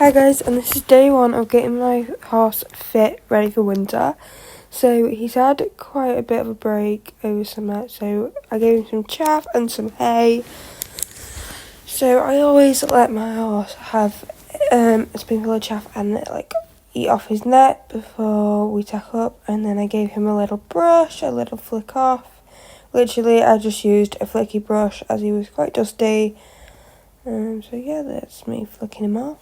Hi guys, and this is day one of getting my horse fit, ready for winter. So he's had quite a bit of a break over summer, so I gave him some chaff and some hay. So I always let my horse have a spoonful of chaff and eat off his neck before we tack up, and then I gave him a little brush, a little flick off. Literally, I just used a flicky brush as he was quite dusty. So yeah, that's me flicking him off.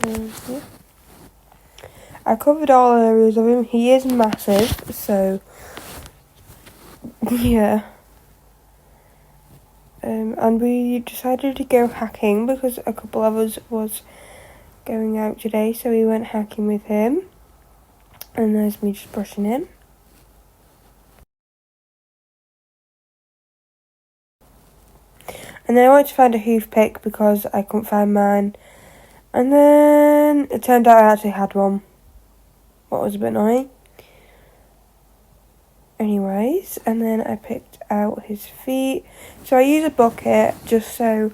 Yeah. I covered all areas of him. He is massive, so yeah. And we decided to go hacking because a couple of us was going out today, so we went hacking with him. And there's me just brushing him. And then I went to find a hoof pick because I couldn't find mine. And then it turned out I actually had one. What was a bit annoying. Anyways, and then I picked out his feet. So I use a bucket just so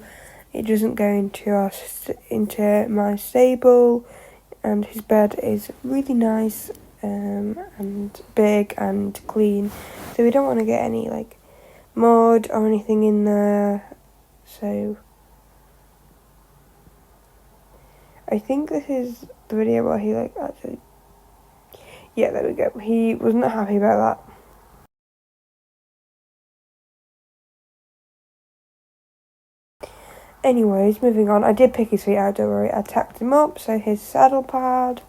it doesn't go into my stable. And his bed is really nice and big and clean. So we don't want to get any mud or anything in there. So I think this is the video where he actually... Yeah, there we go. He wasn't happy about that. Anyways, moving on. I did pick his feet out, don't worry. I tacked him up, so his saddle pad,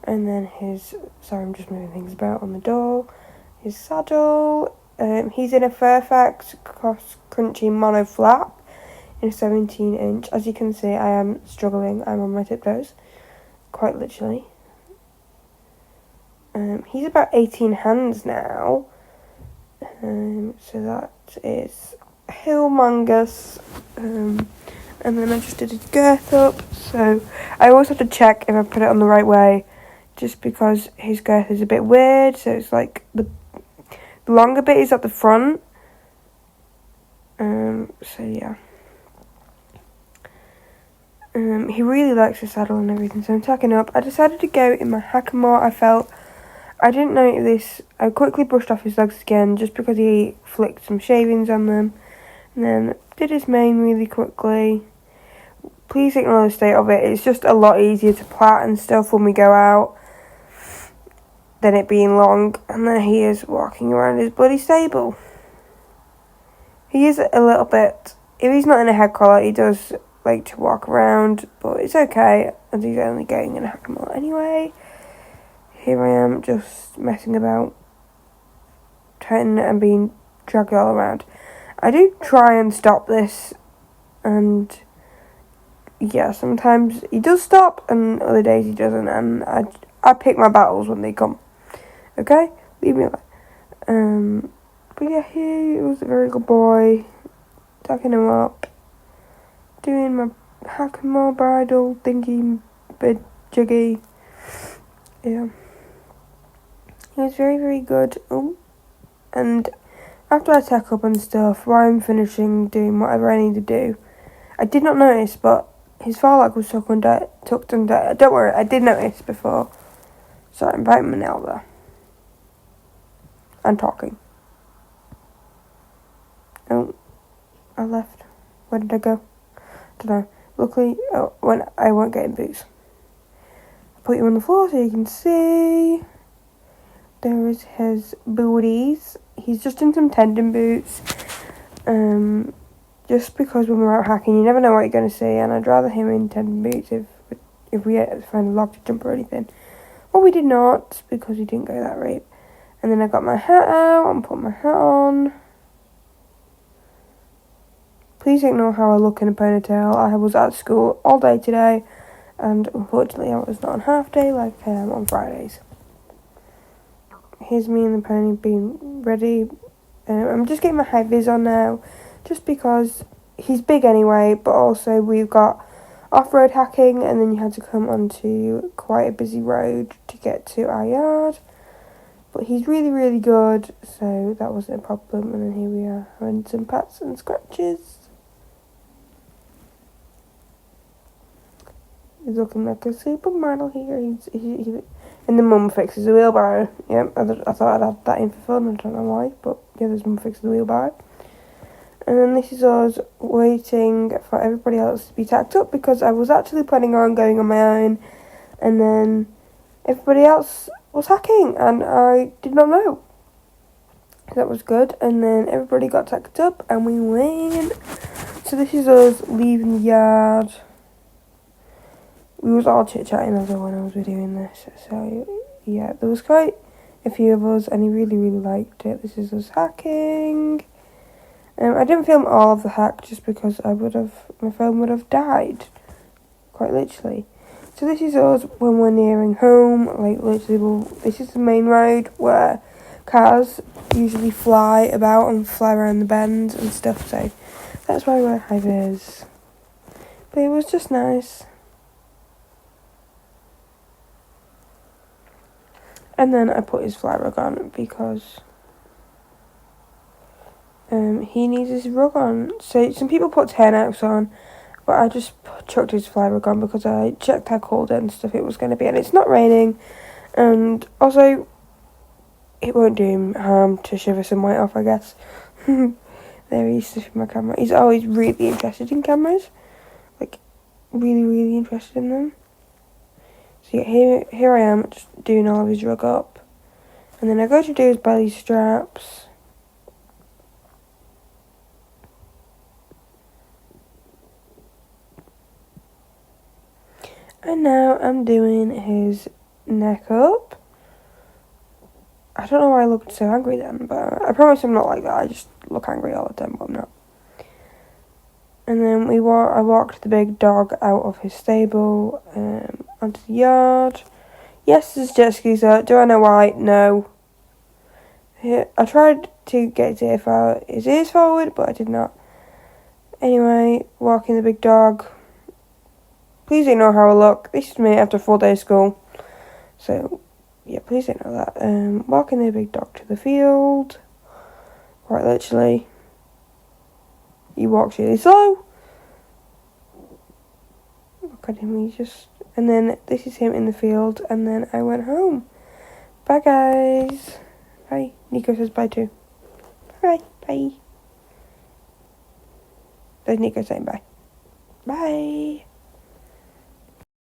and then his... Sorry, I'm just moving things about on the door. His saddle. He's in a Fairfax Cross Crunchy Mono Flap in a 17-inch. As you can see, I am struggling. I'm on my tiptoes, quite literally. He's about 18 hands now. So that is humongous. And then I just did his girth up. So I always have to check if I put it on the right way, just because his girth is a bit weird. So it's like the longer bit is at the front. So yeah. He really likes the saddle and everything, so I'm tacking up. I decided to go in my hackamore. I didn't know this. I quickly brushed off his legs again just because he flicked some shavings on them. And then did his mane really quickly. Please ignore the state of it. It's just a lot easier to plait and stuff when we go out than it being long. And then he is walking around his bloody stable. He is a little bit... If he's not in a head collar, he does like to walk around, but it's okay as he's only going in a hackamore anyway. Here I am just messing about, turning and being dragged all around. I do try and stop this, and yeah, sometimes he does stop and other days he doesn't, and I pick my battles when they come. Okay? Leave me alone. But yeah, he was a very good boy, tucking him up, doing my hackamore bridle thingy, bit jiggy. Yeah. He was very, very good. Oh. And after I tack up and stuff, while I'm finishing doing whatever I need to do, I did not notice, but his forelock was tucked under. Don't worry, I did notice before. Sorry, I'm biting my nail there. I'm talking. Oh, I left. Where did I go? Don't know. Luckily, when I won't get in boots. I'll put you on the floor so you can see. There is his booties. He's just in some tendon boots. Just because when we're out hacking, you never know what you're going to see, and I'd rather him in tendon boots if we find a log to jump or anything. Well, we did not, because we didn't go that route. And then I got my hat out and put my hat on. Please ignore how I look in a ponytail. I was at school all day today, and unfortunately I was not on half day like I am on Fridays. Here's me and the pony being ready. I'm just getting my high vis on now, just because he's big anyway, but also we've got off-road hacking, and then you had to come onto quite a busy road to get to our yard. But he's really, really good, so that wasn't a problem. And then here we are, having some pats and scratches. He's looking like a supermodel here. And the mum fixes the wheelbarrow. Yep, I thought I'd add that in for fun. I don't know why, but yeah, there's mum fixing the wheelbarrow. And then this is us waiting for everybody else to be tacked up because I was actually planning on going on my own, and then everybody else was hacking and I did not know. That was good. And then everybody got tacked up and we went. So this is us leaving the yard. We was all chit-chatting as well when I was videoing this. So yeah, there was quite a few of us and he really, really liked it. This is us hacking. I didn't film all of the hack just because my phone would have died. Quite literally. So this is us when we're nearing home. Like literally, this is the main road where cars usually fly about and fly around the bends and stuff. So that's why we're high vis. But it was just nice. And then I put his fly rug on because he needs his rug on. So some people put turnouts on, but I just chucked his fly rug on because I checked how cold and stuff it was going to be. And it's not raining. And also, it won't do him harm to shiver some weight off, I guess. There he is with my camera. He's always really interested in cameras. Like, really, really interested in them. So yeah, here I am, just doing all of his rug up. And then I go to do his belly straps. And now I'm doing his neck up. I don't know why I looked so angry then, but I promise I'm not like that. I just look angry all the time, but I'm not. And then I walked the big dog out of his stable, onto the yard. Yes, there's jet skis out. Do I know why? No. I tried to get his ears forward, but I did not. Anyway, walking the big dog. Please ignore how I look. This is me after a full day of school. So, yeah, please ignore that. Walking the big dog to the field. Quite literally. He walks really slow. Look at him, and then this is him in the field, and then I went home. Bye, guys. Bye. Niko says bye too. Bye. Bye. There's Niko saying bye. Bye.